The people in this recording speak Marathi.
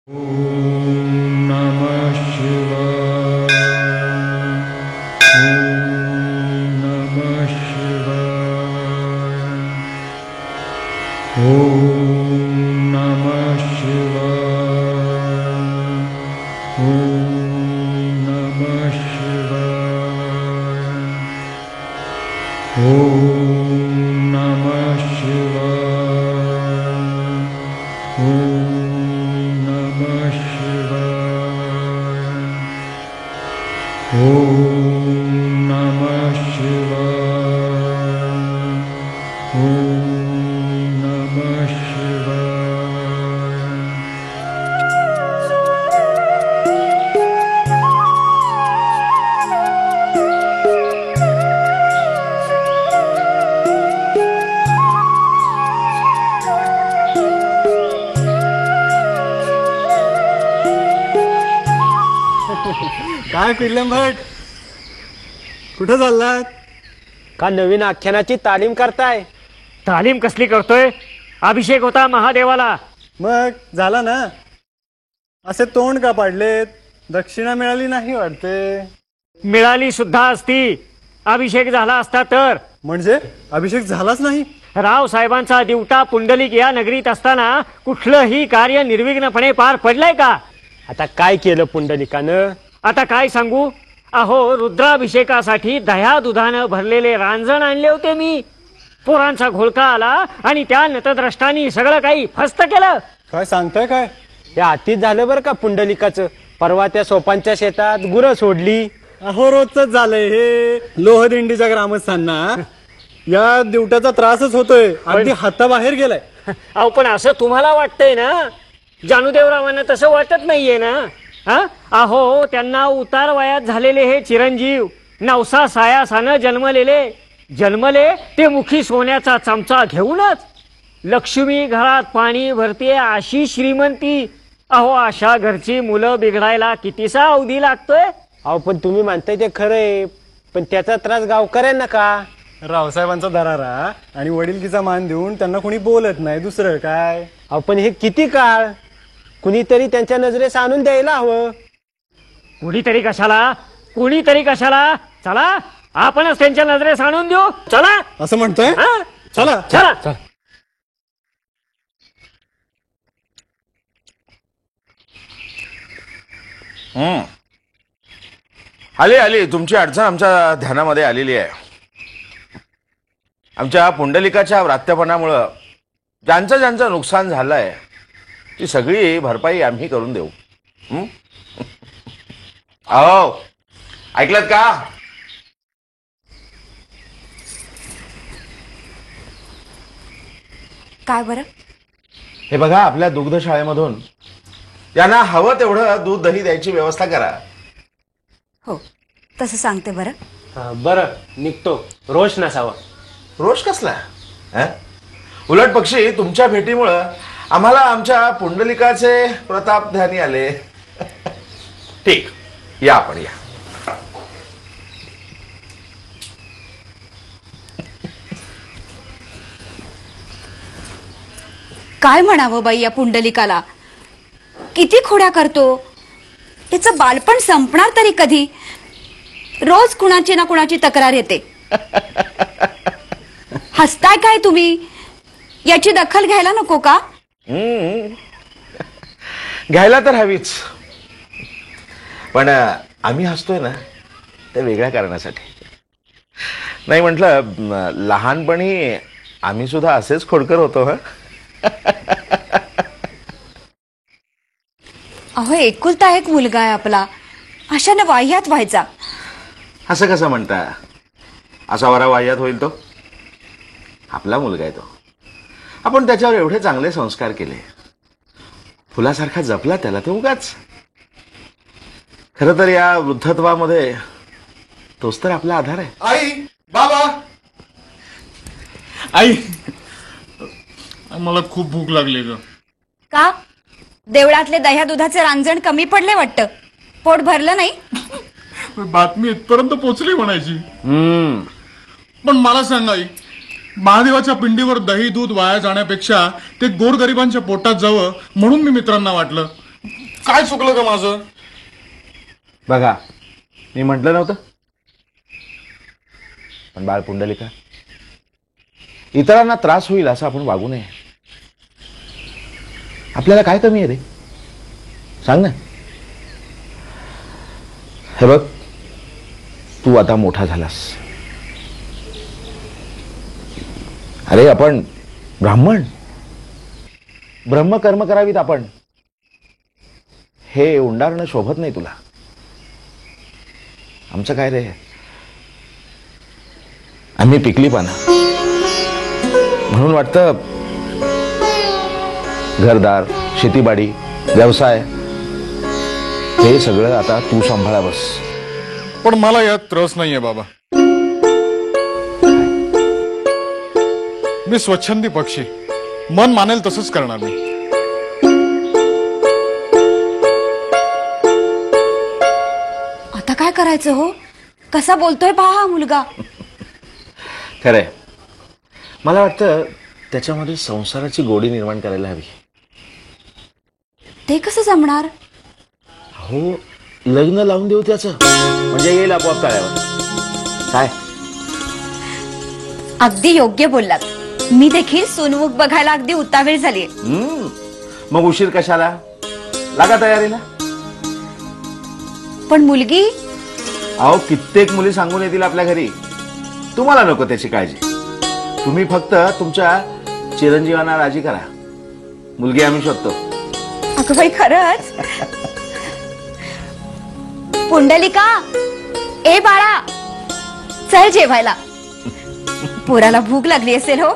ओम नमः शिवाय। ओम नमः शिवाय। ओम नमः शिवाय। ओम नमः शिवाय। ओम नमः शिवाय। ओम नमः शिवाय। ओम नमः शिवाय। ओम नमः शिवाय। काय पिल्लम भट, कुठं चाललात? का नवीन आख्यानाची तालीम करताय? तालीम कसली करतोय? अभिषेक होता महादेवाला. मग झाला ना? असे तोंड का पाडलेत? दक्षिणा मिळाली नाही वाटते. मिळाली सुद्धा असती, अभिषेक झाला असता तर. म्हणजे अभिषेक झालाच नाही? राव साहेबांचा दिवटा पुंडलिक या नगरीत असताना कुठलंही कार्य निर्विघ्नपणे पार पडलंय का? आता काय केलं पुंडलिकानं? आता काय सांगू? अहो, रुद्राभिषेकासाठी दह्या दुधानं भरलेले रांजण आणले होते मी. पोरांचा घोळका आला आणि त्या नतद्रष्टांनी सगळं काही फस्त केलं. काय सांगताय काय? हे अतीच झालं बरं का पुंडलिकाचं. परवा त्या सोपांच्या शेतात गुरं सोडली. अहो, रोजच झालंय हे. लोहदिंडीच्या ग्रामस्थांना या दिवट्याचा त्रासच होतोय. अगदी हाताबाहेर गेलाय. अहो, पण असं तुम्हाला वाटतंय ना? जानुदेवरावांना तसं वाटत नाहीये ना? हा, अहो, त्यांना उतार वयात झालेले हे चिरंजीव नवसा सायासानं जन्मले ते मुखी सोन्याचा चमचा घेऊनच. लक्ष्मी घरात पाणी भरते अशी श्रीमंती. अहो, अशा घरची मुलं बिघडायला कितीसा अवधी लागतोय? अहो, पण तुम्ही म्हणताय ते खरंय, पण त्याचा त्रास गावकऱ्यांना का? रावसाहेबांचा दरारा आणि वडिलकीचा मान देऊन त्यांना कोणी बोलत नाही, दुसरं काय? अहो, पण हे किती काळ? कुणीतरी त्यांच्या नजरेस आणून द्यायला हवं. कुणीतरी कशाला? चला, आपणच त्यांच्या नजरेस आणून देऊ. चला. असं म्हणतोय? हा? चला चला. आली तुमची अडचण आमच्या ध्यानामध्ये आलेली आहे. आमच्या पुंडलिकाच्या व्रात्यपणामुळं ज्यांचं नुकसान झालंय ती सगळी भरपाई आम्ही करून देऊ. अहो, ऐकलत का? काय बरं? हे बघा, आपल्या दुग्धशाळेमधून त्यांना हवं तेवढं दूध दही द्यायची व्यवस्था करा. हो, तसं सांगते बरं. बरं, निघतो. रोष नसावा. रोष कसला? उलट पक्षी तुमच्या भेटीमुळं आम्हाला आमच्या पुंडलिकाचे प्रताप ध्यानी आले. ठीक, या आपण या. काय म्हणावं बाई या पुंडलिकाला? किती खोड्या करतो. त्याचं बालपण संपणार तरी कधी? रोज कुणाची ना कुणाची तक्रार येते. हसताय काय तुम्ही? याची दखल घ्यायला नको का? घ्यायला तर हवीच, पण आम्ही हसतोय ना ते वेगळ्या कारणासाठी नाही. म्हटलं, लहानपणी आम्ही सुद्धा असेच खोडकर होतो. अहो, एकुलता एक मुलगा आहे आपला, अशाने वाह्यात व्हायचा. असं कसं म्हणता? असा वारा वाह्यात होईल तो? आपला मुलगा आहे तो. आपण त्याच्यावर एवढे चांगले संस्कार केले, फुलासारखा जपला त्याला, ते उगाच. खरं तर या वृद्धत्वामध्ये तोच तर आपला आधार आहे. आई, बाबा, आई, मला खूप भूक लागली ग. का? देवळातले दह्या दुधाचे रांजण कमी पडले वाटतं. पोट भरलं नाही? बातमी इथपर्यंत पोचली म्हणायची. पण मला सांग आई, महादेवाच्या पिंडीवर दही दूध वाया जाण्यापेक्षा ते गोरगरिबांच्या पोटात जावं म्हणून मी मित्रांना वाटलं. काय चुकलं का माझं? बघा, मी म्हटलं नव्हतं. पण बाळ पुंडलिका, इतरांना त्रास होईल असं आपण वागू नये. आपल्याला काय कमी आहे रे, सांग ना. हे बघ, तू आता मोठा झालास. अरे आपण ब्राह्मण, ब्रह्मकर्म करावीत आपण. हे उंडारणं शोभत नाही तुला. आमचं काय रे, आम्ही पिकली पाना. म्हणून वाटतं घरदार, शेतीबाडी, व्यवसाय हे सगळं आता तू सांभाळा बस. पण मला यात रस नाहीये बाबा. मी स्वच्छंदी पक्षी, मन मानेल तसंच करणार मी. आता काय करायचं हो? कसा बोलतोय पहा हा मुलगा. खरंय, मला वाटतं त्याच्यामध्ये संसाराची गोडी निर्माण करायला हवी. ते कसं जमणार? हो, लग्न लावून देऊ त्याचं, म्हणजे येईल आपोआप तळ्यावर. काय अगदी योग्य बोललात. मी देखील सोनमुख बघायला अगदी उतावीळ झाली. मग उशीर कशाला, लागा तयारीला. पण मुलगी, अहो कित्येक मुली सांगून येतील आपल्या घरी. तुम्हाला नको त्याची काळजी. तुम्ही फक्त तुमच्या चिरंजीवांना राजी करा. मुलगी आम्ही शोधतो. अगं बाई खरंच? पुंडलिका, ए बाळा, चल जेवायला. पोराला भूक लागली असेल हो.